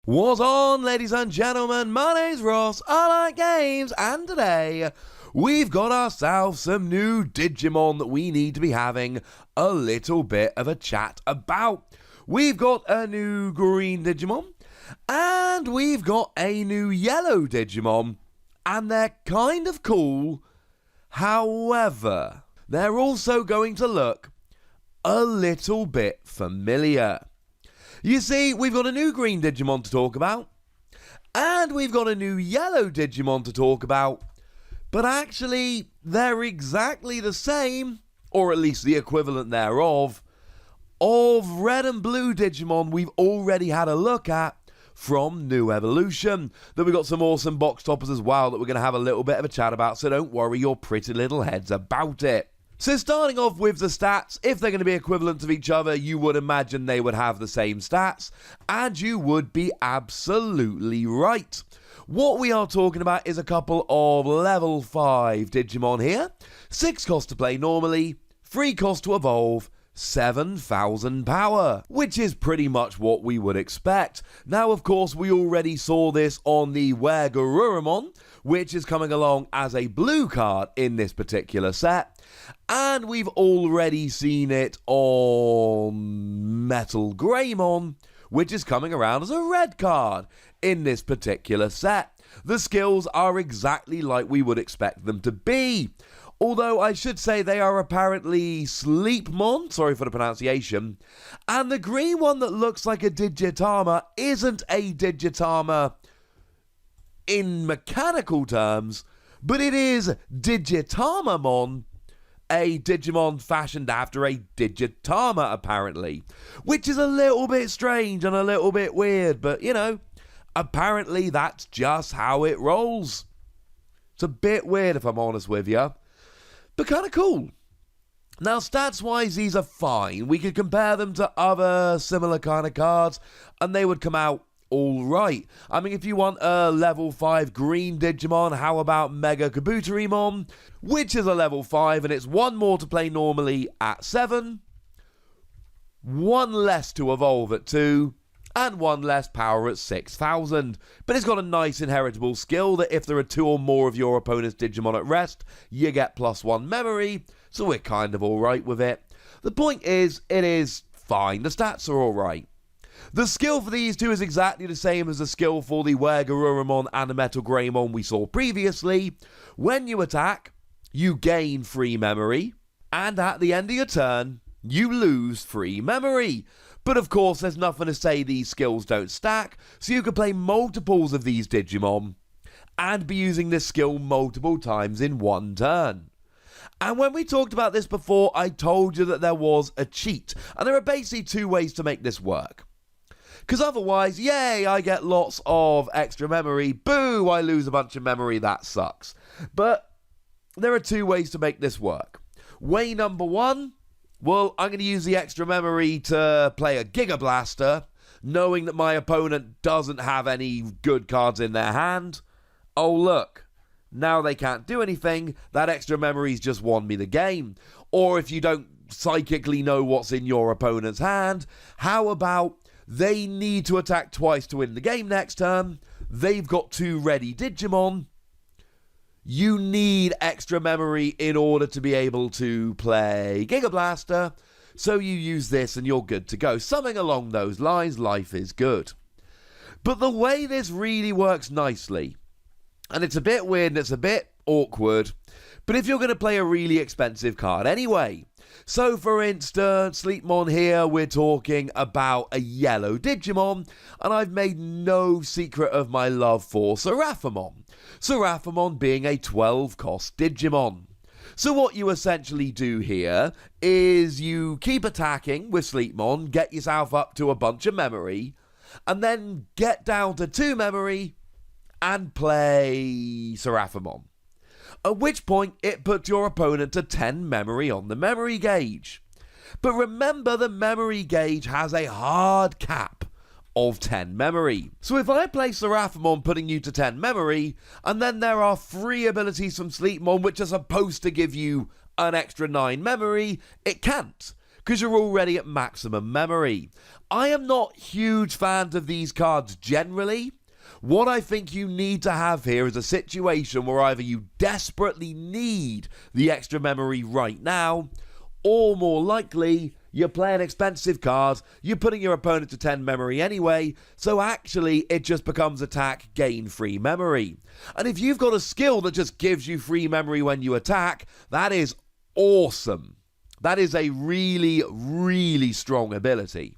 What's on, ladies and gentlemen? My name's Ross, I like games, and today we've got ourselves some new Digimon that we need to be having a little bit of a chat about. We've got a new green Digimon, and we've got a new yellow Digimon, and they're kind of cool. However, they're also going to look a little bit familiar. You see, we've got a new green Digimon to talk about, and we've got a new yellow Digimon to talk about, but actually, they're exactly the same, or at least the equivalent thereof, of red and blue Digimon we've already had a look at from New Evolution. Then we've got some awesome box toppers as well that we're going to have a little bit of a chat about, so don't worry your pretty little heads about it. So starting off with the stats, if they're going to be equivalent of each other, you would imagine they would have the same stats, and you would be absolutely right. What we are talking about is a couple of level 5 Digimon here, 6 cost to play normally, 3 cost to evolve, 7,000 power, which is pretty much what we would expect. Now, of course, we already saw this on the Garurumon, which is coming along as a blue card in this particular set. And we've already seen it on Metal Greymon, which is coming around as a red card in this particular set. The skills are exactly like we would expect them to be. Although I should say they are apparently Sleepmon, sorry for the pronunciation, and the green one that looks like a Digitama isn't a Digitama in mechanical terms, but it is Digitamamon, a Digimon fashioned after a Digitama apparently, which is a little bit strange and a little bit weird, but you know, apparently that's just how it rolls. It's a bit weird if I'm honest with you, but kind of cool. Now, stats-wise, these are fine. We could compare them to other similar kind of cards, and they would come out all right. I mean, if you want a level 5 green Digimon, how about Mega Kabuterimon, which is a level 5, and it's 1 more to play normally at 7, 1 less to evolve at 2, and 1 less power at 6,000. But it's got a nice inheritable skill that if there are 2 or more of your opponent's Digimon at rest, you get +1 memory, so we're kind of alright with it. The point is, it is fine. The stats are alright. The skill for these two is exactly the same as the skill for the Garurumon and the Metal Greymon we saw previously. When you attack, you gain 3 memory, and at the end of your turn, you lose 3 memory. But of course, there's nothing to say these skills don't stack, so you can play multiples of these Digimon and be using this skill multiple times in 1 turn. And when we talked about this before, I told you that there was a cheat, and there are basically 2 ways to make this work. Because otherwise, yay, I get lots of extra memory. Boo, I lose a bunch of memory. That sucks. But there are 2 ways to make this work. Way number 1, well, I'm going to use the extra memory to play a Giga Blaster, knowing that my opponent doesn't have any good cards in their hand. Oh, look. Now they can't do anything. That extra memory's just won me the game. Or if you don't psychically know what's in your opponent's hand, how about they need to attack twice to win the game next turn. They've got 2 ready Digimon. You need extra memory in order to be able to play Giga Blaster. So you use this and you're good to go. Something along those lines, life is good. But the way this really works nicely, and it's a bit weird and it's a bit awkward, but if you're going to play a really expensive card anyway. So for instance, Sleepmon here, we're talking about a yellow Digimon, and I've made no secret of my love for Seraphimon. Seraphimon being a 12 cost Digimon. So what you essentially do here is you keep attacking with Sleepmon, get yourself up to a bunch of memory, and then get down to 2 memory and play Seraphimon. At which point, it puts your opponent to 10 memory on the memory gauge. But remember, the memory gauge has a hard cap of 10 memory. So if I play Seraphimon putting you to 10 memory, and then there are 3 abilities from Sleepmon which are supposed to give you an extra 9 memory, it can't. because you're already at maximum memory. I am not huge fans of these cards generally. What I think you need to have here is a situation where either you desperately need the extra memory right now, or more likely, you're playing expensive cards, you're putting your opponent to 10 memory anyway, so actually it just becomes attack, gain free memory. And if you've got a skill that just gives you free memory when you attack, that is awesome. That is a really, really strong ability.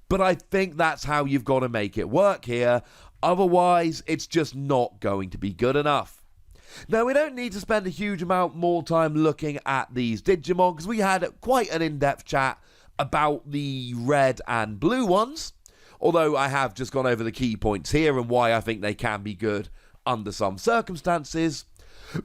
But I think that's how you've got to make it work here, otherwise it's just not going to be good enough. Now, we don't need to spend a huge amount more time looking at these Digimon, because we had quite an in-depth chat about the red and blue ones, although I have just gone over the key points here and why I think they can be good under some circumstances.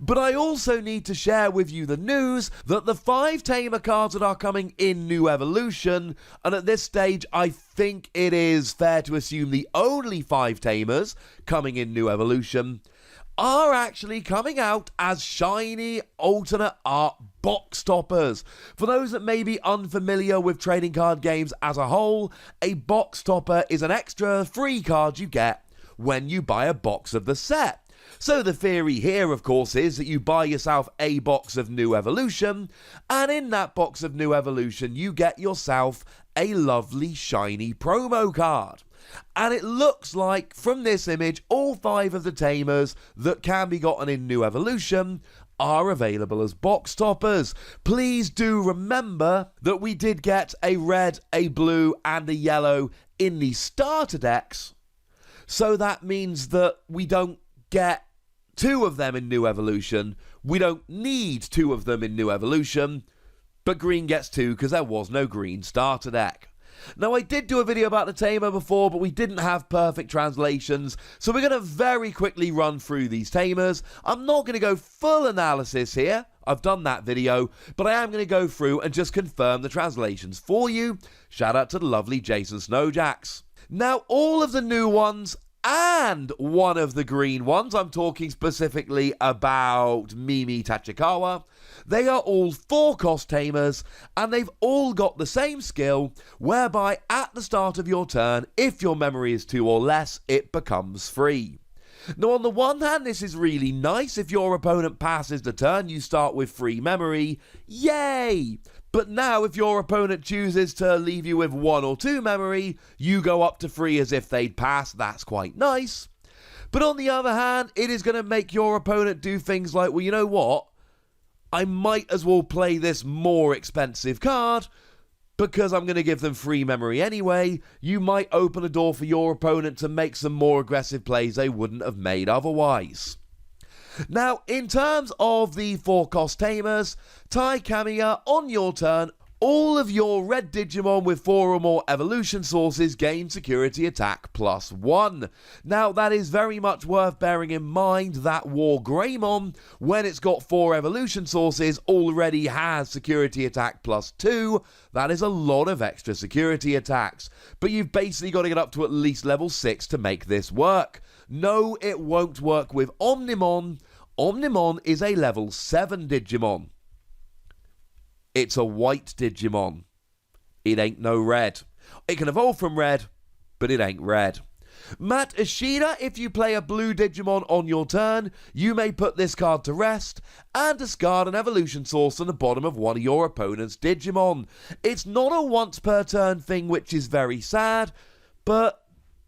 But I also need to share with you the news that the 5 Tamer cards that are coming in New Evolution, and at this stage I think it is fair to assume the only 5 Tamers coming in New Evolution, are actually coming out as shiny alternate art box toppers. For those that may be unfamiliar with trading card games as a whole, a box topper is an extra free card you get when you buy a box of the set. So the theory here, of course, is that you buy yourself a box of New Evolution, and in that box of New Evolution you get yourself a lovely shiny promo card. And it looks like, from this image, all 5 of the Tamers that can be gotten in New Evolution are available as box toppers. Please do remember that we did get a red, a blue, and a yellow in the starter decks. So that means that we don't get 2 of them in New Evolution. We don't need 2 of them in New Evolution. But green gets 2 because there was no green starter deck. Now, I did do a video about the Tamer before, but we didn't have perfect translations, so we're going to very quickly run through these Tamers. I'm not going to go full analysis here, I've done that video, but I am going to go through and just confirm the translations for you. Shout out to the lovely Jace and Snowjacks. Now, all of the new ones and one of the green ones, I'm talking specifically about Mimi Tachikawa, they are all 4-cost Tamers, and they've all got the same skill, whereby at the start of your turn, if your memory is 2 or less, it becomes free. Now, on the one hand, this is really nice. If your opponent passes the turn, you start with free memory. Yay! But now, if your opponent chooses to leave you with 1 or 2 memory, you go up to 3 as if they'd pass. That's quite nice. But on the other hand, it is going to make your opponent do things like, well, you know what? I might as well play this more expensive card because I'm going to give them free memory anyway. You might open a door for your opponent to make some more aggressive plays they wouldn't have made otherwise. Now, in terms of the 4-cost Tamers, Caviar, on your turn, all of your red Digimon with 4 or more evolution sources gain security attack +1. Now, that is very much worth bearing in mind that War Greymon, when it's got 4 evolution sources, already has security attack +2. That is a lot of extra security attacks. But you've basically got to get up to at least level 6 to make this work. No, it won't work with Omnimon. Omnimon is a level 7 Digimon. It's a white Digimon. It ain't no red. It can evolve from red, but it ain't red. Matt Ishida, if you play a blue Digimon on your turn, you may put this card to rest and discard an evolution source on the bottom of one of your opponent's Digimon. It's not a once per turn thing, which is very sad, but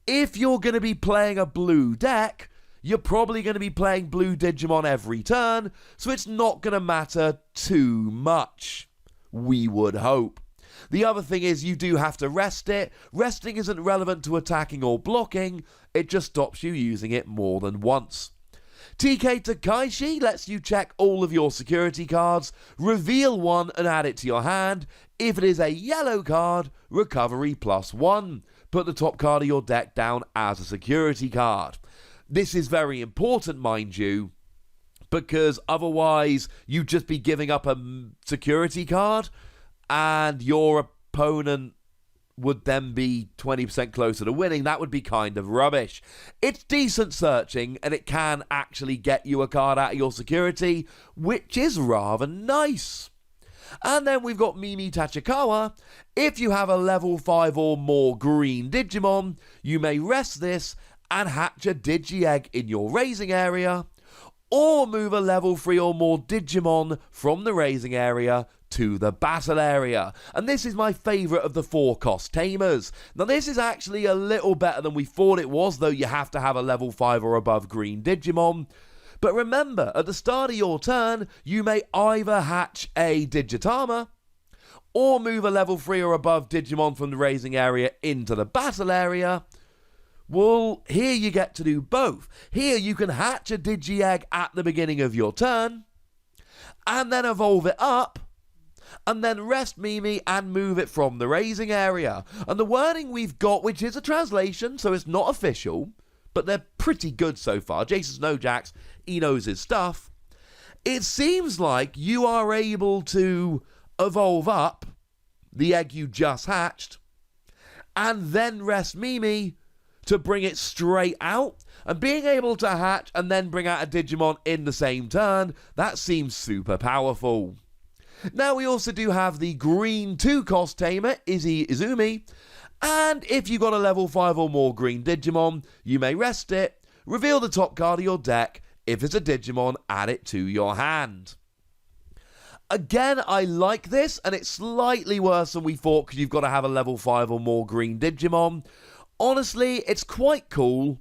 if you're going to be playing a blue deck, you're probably going to be playing blue Digimon every turn, so it's not going to matter too much. We would hope. The other thing is you do have to rest it. Resting isn't relevant to attacking or blocking, it just stops you using it more than once. TK Takaishi lets you check all of your security cards, reveal one and add it to your hand. If it is a yellow card, recovery +1. Put the top card of your deck down as a security card. This is very important, mind you, because otherwise you'd just be giving up a security card and your opponent would then be 20% closer to winning. That would be kind of rubbish. It's decent searching and it can actually get you a card out of your security, which is rather nice. And then we've got Mimi Tachikawa. If you have a level 5 or more green Digimon, you may rest this and hatch a Digi-Egg in your raising area, or move a level 3 or more Digimon from the raising area to the battle area. And this is my favourite of the 4-cost tamers. Now this is actually a little better than we thought it was, though you have to have a level 5 or above green Digimon. But remember, at the start of your turn, you may either hatch a Digitama, or move a level 3 or above Digimon from the raising area into the battle area. Well, here you get to do both. Here you can hatch a Digi-Egg at the beginning of your turn, and then evolve it up, and then rest Mimi and move it from the raising area. And the wording we've got, which is a translation, so it's not official, but they're pretty good so far. Jason's no Jax, he knows his stuff. It seems like you are able to evolve up the egg you just hatched, and then rest Mimi to bring it straight out. And being able to hatch and then bring out a Digimon in the same turn, that seems super powerful. Now we also do have the green 2-cost tamer, Zoomy, and if you got a level 5 or more green Digimon, you may rest it, reveal the top card of your deck. If it's a Digimon, add it to your hand. Again, I like this, and it's slightly worse than we thought because you've got to have a level 5 or more green Digimon. Honestly, it's quite cool,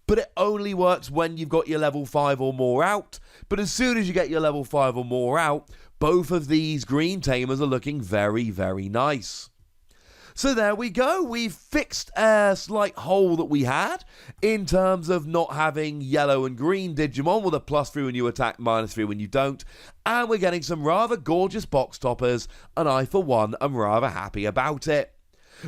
but it only works when you've got your level 5 or more out. But as soon as you get your level 5 or more out, both of these green tamers are looking very, very nice. So there we go. We've fixed a slight hole that we had in terms of not having yellow and green Digimon with a +3 when you attack, -3 when you don't. And we're getting some rather gorgeous box toppers, and I, for one, am rather happy about it.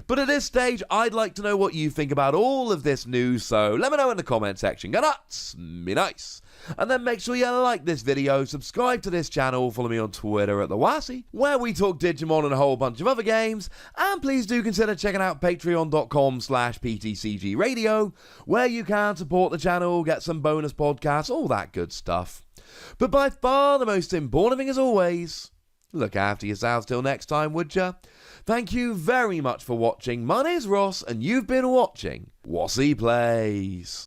But at this stage, I'd like to know what you think about all of this news, so let me know in the comment section. Go nuts, me nice. And then make sure you like this video, subscribe to this channel, follow me on Twitter at the Wossy, where we talk Digimon and a whole bunch of other games, and please do consider checking out patreon.com/PTCG Radio, where you can support the channel, get some bonus podcasts, all that good stuff. But by far the most important thing, as always, look after yourselves till next time, would ya? Thank you very much for watching. My name's Ross, and you've been watching Wossy Plays.